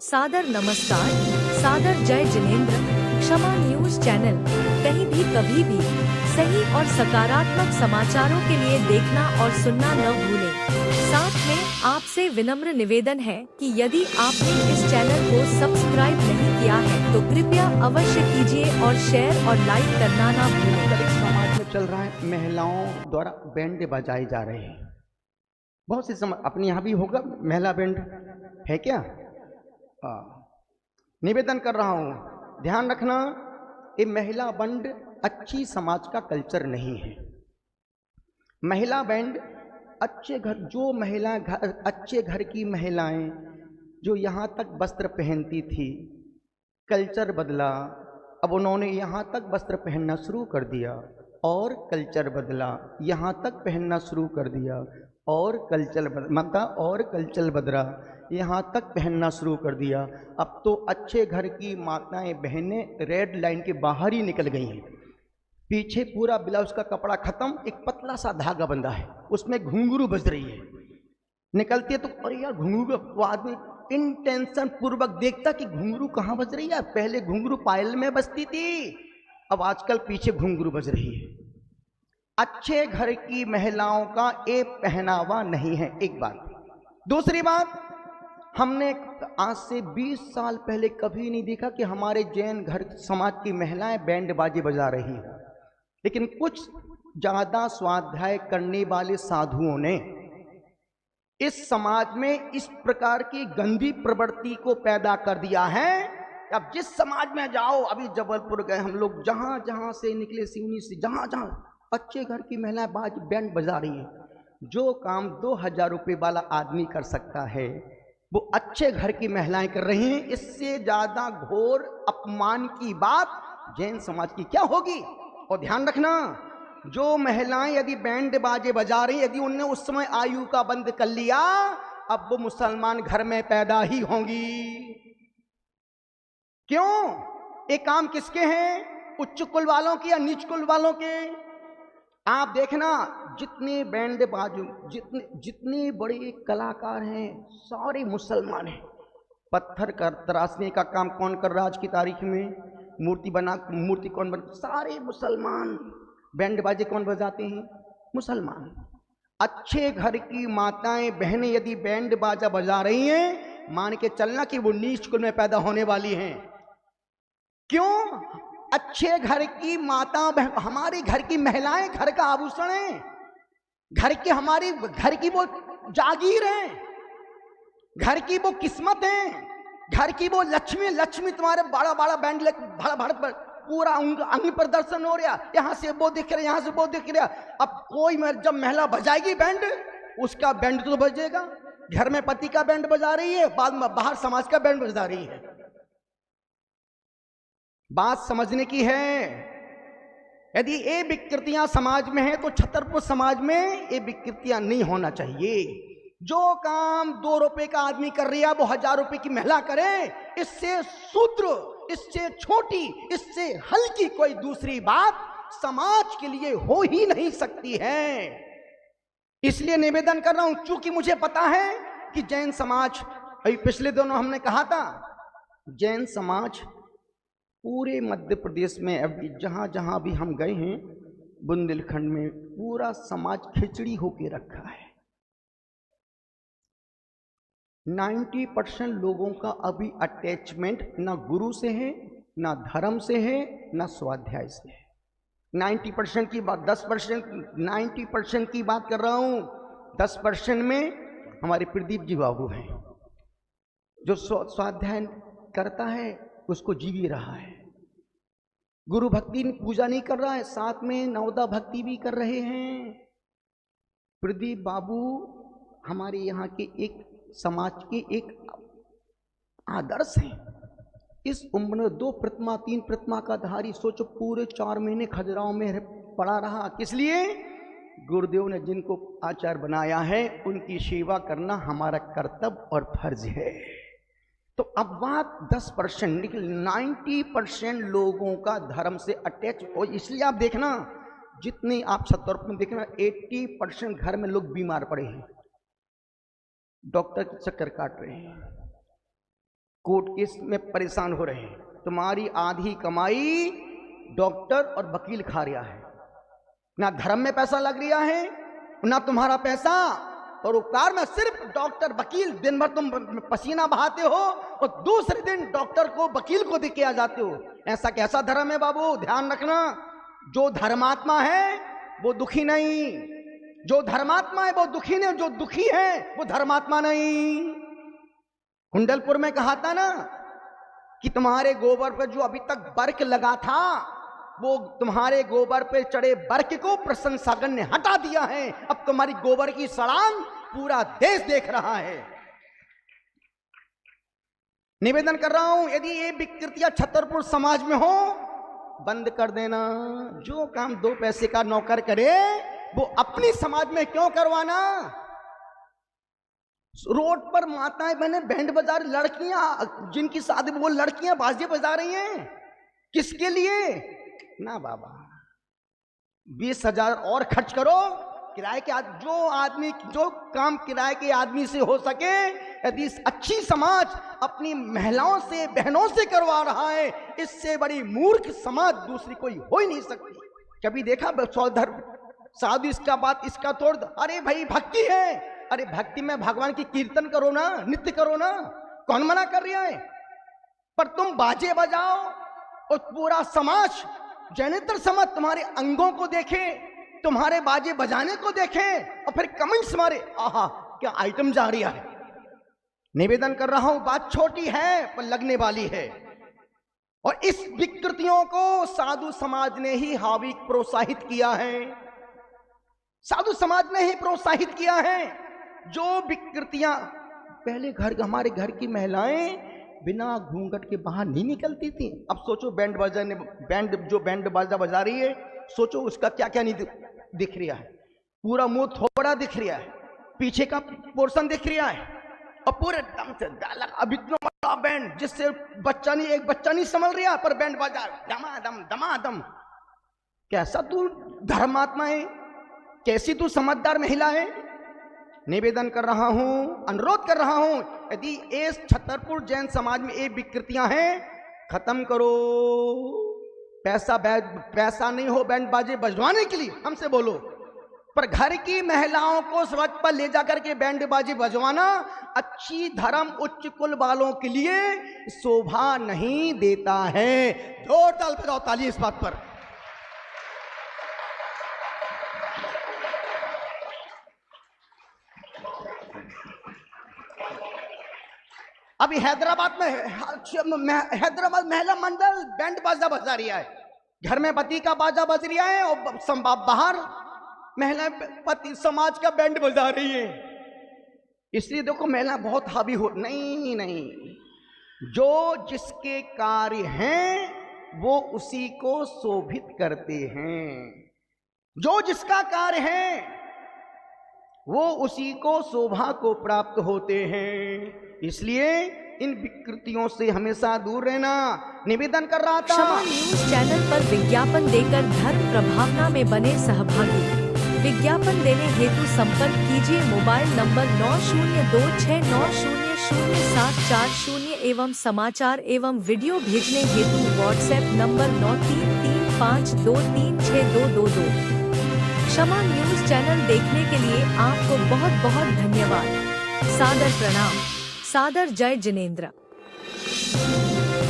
सादर नमस्कार, सादर जय जिनेंद्र। क्षमा न्यूज चैनल कहीं भी कभी भी सही और सकारात्मक समाचारों के लिए देखना और सुनना न भूलें। साथ में आपसे विनम्र निवेदन है कि यदि आपने इस चैनल को सब्सक्राइब नहीं किया है तो कृपया अवश्य कीजिए और शेयर और लाइक करना ना भूलें। समाज में चल रहा है, महिलाओं द्वारा बैंड बजाए जा रहे हैं। बहुत सी अपने यहाँ भी होगा महिला बैंड है क्या? निवेदन कर रहा हूँ, ध्यान रखना, ये महिला बैंड अच्छी समाज का कल्चर नहीं है। महिला बैंड अच्छे घर, जो महिला अच्छे घर की महिलाएं जो यहाँ तक वस्त्र पहनती थी, कल्चर बदला, अब उन्होंने यहाँ तक वस्त्र पहनना शुरू कर दिया और कल्चर बदला, यहाँ तक पहनना शुरू कर दिया और कल्चर बदला, यहाँ तक पहनना शुरू कर दिया। अब तो अच्छे घर की माताएं बहनें रेड लाइन के बाहर ही निकल गई हैं। पीछे पूरा ब्लाउज का कपड़ा खत्म, एक पतला सा धागा बंधा है, उसमें घुंघरू बज रही है। निकलती है तो अरे यार घुंघरू, वो आदमी इंटेंशन पूर्वक देखता कि घुंघरू कहाँ बज रही है। पहले घुंघरू पायल में बजती थी, अब आजकल पीछे घुंघरू बज रही है। अच्छे घर की महिलाओं का ये पहनावा नहीं है, एक बात। दूसरी बात, हमने आज से 20 साल पहले कभी नहीं देखा कि हमारे जैन घर समाज की महिलाएं बैंड बाजे बजा रही हैं। लेकिन कुछ ज्यादा स्वाध्याय करने वाले साधुओं ने इस समाज में इस प्रकार की गंदी प्रवृत्ति को पैदा कर दिया है। अब जिस समाज में जाओ, अभी जबलपुर गए हम लोग, जहां जहां से निकले, सिवनी से, जहां जहां अच्छे घर की महिलाएं बैंड बजा रही हैं। जो काम 2000 रुपये वाला आदमी कर सकता है वो अच्छे घर की महिलाएं कर रही हैं। इससे ज्यादा घोर अपमान की बात जैन समाज की क्या होगी। और ध्यान रखना, जो महिलाएं यदि बैंड बाजे बजा रही, यदि उनने उस समय आयु का बंद कर लिया, अब वो मुसलमान घर में पैदा ही होंगी। क्यों? ये काम किसके हैं? उच्च कुल वालों के या नीच कुल वालों के? आप देखना, जितने बैंड बाजू, जितने बड़े कलाकार हैं, सारे मुसलमान हैं। पत्थर का तराशने का काम कौन कर रहा है आज की तारीख में? मूर्ति कौन बन? सारे मुसलमान। बैंड बाजे कौन बजाते हैं? मुसलमान। अच्छे घर की माताएं बहनें यदि बैंड बाजा बजा रही हैं, मान के चलना कि वो नीच कुल में पैदा होने वाली हैं। क्यों? अच्छे घर की माता, हमारे घर की महिलाएं घर का आभूषण है, घर की, हमारी घर की वो जागीर है, घर की वो किस्मत है, घर की वो लक्ष्मी। लक्ष्मी तुम्हारे बड़ा बड़ा बैंड भड़ पूरा अंग प्रदर्शन हो रहा, यहां से वो दिख रहा, यहां से वो दिख रहा। अब कोई जब महिला बजाएगी बैंड, उसका बैंड तो बजेगा। घर में पति का बैंड बजा रही है, बाद में बाहर समाज का बैंड बजा रही है। बात समझने की है। यदि ये विकृतियां समाज में है तो छतरपुर समाज में ये विकृतियां नहीं होना चाहिए। जो काम 2 रुपए का आदमी कर रही है वो 1000 रुपए की महिला करे, इससे शूद्र, इससे छोटी, इससे हल्की कोई दूसरी बात समाज के लिए हो ही नहीं सकती है। इसलिए निवेदन कर रहा हूं, चूंकि मुझे पता है कि जैन समाज, अभी पिछले दिनों हमने कहा था, जैन समाज पूरे मध्य प्रदेश में, अभी जहां जहां भी हम गए हैं, बुंदेलखंड में पूरा समाज खिचड़ी होके रखा है। 90% लोगों का अभी अटैचमेंट ना गुरु से है, ना धर्म से है, ना स्वाध्याय से है। 90% की बात, 10%, 90% की बात कर रहा हूं। 10% में हमारे प्रदीप जी बाबू हैं, जो स्वाध्याय करता है उसको जीवी रहा है। गुरु भक्ति पूजा नहीं कर रहा है, साथ में नवदा भक्ति भी कर रहे हैं। प्रदीप बाबू हमारे यहाँ के एक समाज के एक आदर्श हैं। इस उम्र में 2 प्रतिमा 3 प्रतिमा का धारी, सोचो पूरे 4 महीने खजुराहो में पड़ा रहा। किस लिए? गुरुदेव ने जिनको आचार्य बनाया है उनकी सेवा करना हमारा कर्तव्य और फर्ज है। तो अब बात 10% निकल, 90% लोगों का धर्म से अटैच हो। इसलिए आप देखना, जितने आप 70 में देखना, 80% घर में लोग बीमार पड़े हैं, डॉक्टर के चक्कर काट रहे हैं। कोर्ट केस में परेशान हो रहे हैं। तुम्हारी आधी कमाई डॉक्टर और वकील खा रहा है, ना धर्म में पैसा लग रहा है, ना तुम्हारा पैसा परोपकार में। सिर्फ डॉक्टर वकील, दिन भर तुम पसीना बहाते हो और दूसरे दिन डॉक्टर को वकील को दे के आ जाते हो। ऐसा कैसा धर्म है बाबू? ध्यान रखना, जो धर्मात्मा है वो दुखी नहीं, जो धर्मात्मा है वो दुखी नहीं, जो दुखी है वो धर्मात्मा नहीं। कुंडलपुर में कहा था ना कि तुम्हारे गोबर पर जो अभी तक बर्क लगा था, वो तुम्हारे गोबर पे चढ़े बर्क को प्रशंसागण ने हटा दिया है। अब तुम्हारी गोबर की सड़ांग पूरा देश देख रहा है। निवेदन कर रहा हूं, यदि ये विकृतियां छतरपुर समाज में हो, बंद कर देना। जो काम 2 पैसे का नौकर करे वो अपनी समाज में क्यों करवाना? रोड पर माताएं बहने बैंड बजा रही, लड़कियां जिनकी शादी वो लड़कियां बाजे बजा रही हैं, किसके लिए? ना बाबा, 20,000 और खर्च करो किराए के। जो काम किराए के आदमी से हो सके, यदि अच्छी समाज अपनी महिलाओं से, बहनों से करवा रहा है, इससे बड़ी मूर्ख समाज दूसरी कोई हो ही नहीं सकती। कभी देखा साधु इसका बात इसका तोड़ दो? अरे भाई भक्ति है, अरे भक्ति में भगवान की कीर्तन करो ना, नित्य करो ना, कौन मना कर रहा है? पर तुम बाजे बजाओ और पूरा समाज, जैनेतर समाज तुम्हारे अंगों को देखे, तुम्हारे बाजे बजाने को देखे और फिर कमेंट्स मारे, आहा क्या आइटम जा रही है। निवेदन कर रहा हूं, बात छोटी है पर लगने वाली है, और इस विकृतियों को साधु समाज ने ही हावी प्रोत्साहित किया है, साधु समाज ने ही प्रोत्साहित किया है। जो विकृतियां पहले हमारे घर की महिलाएं बिना घूंघट के बाहर नहीं निकलती थी, अब सोचो बैंड बाजा बजा रही है, सोचो उसका क्या क्या नहीं दिख रहा है। पूरा मुंह थोड़ा दिख रहा है, पीछे का पोर्शन दिख रहा है, और पूरे दम से अब इतना बड़ा बैंड जिससे एक बच्चा नहीं संभल रहा, पर बैंड बाजा दमादम। कैसा तू धर्मात्मा है, कैसी तू समझदार महिला है। निवेदन कर रहा हूं, अनुरोध कर रहा हूं, यदि इस छतरपुर जैन समाज में ये विकृतियां हैं, खत्म करो। पैसा नहीं हो बैंड बाजे बजवाने के लिए, हमसे बोलो, पर घर की महिलाओं को सड़क पर ले जाकर के बैंड बाजे बजवाना अच्छी धर्म उच्च कुल वालों के लिए शोभा नहीं देता है। जोर ताल बजाओ, ताली इस बात पर। अभी हैदराबाद महिला मंडल बैंड बाजा बजा रही है, घर में पति का बाजा बज रहा है और बाहर महिला पति समाज का बैंड बजा रही है। इसलिए देखो महिला बहुत हावी हो, नहीं, जो जिसके कार्य हैं वो उसी को शोभित करते हैं, जो जिसका कार्य है वो उसी को शोभा को प्राप्त होते हैं। इसलिए इन विकृतियों से हमेशा दूर रहना निवेदन कर रहा था। क्षमा न्यूज चैनल पर विज्ञापन देकर धर्म प्रभावना में बने सहभागी। विज्ञापन देने हेतु संपर्क कीजिए मोबाइल नंबर 9026900740 एवं समाचार एवं वीडियो भेजने हेतु व्हाट्सएप नंबर 9335236222। क्षमा न्यूज चैनल देखने के लिए आपको बहुत बहुत धन्यवाद। सादर प्रणाम। सादर जय जिनेंद्र।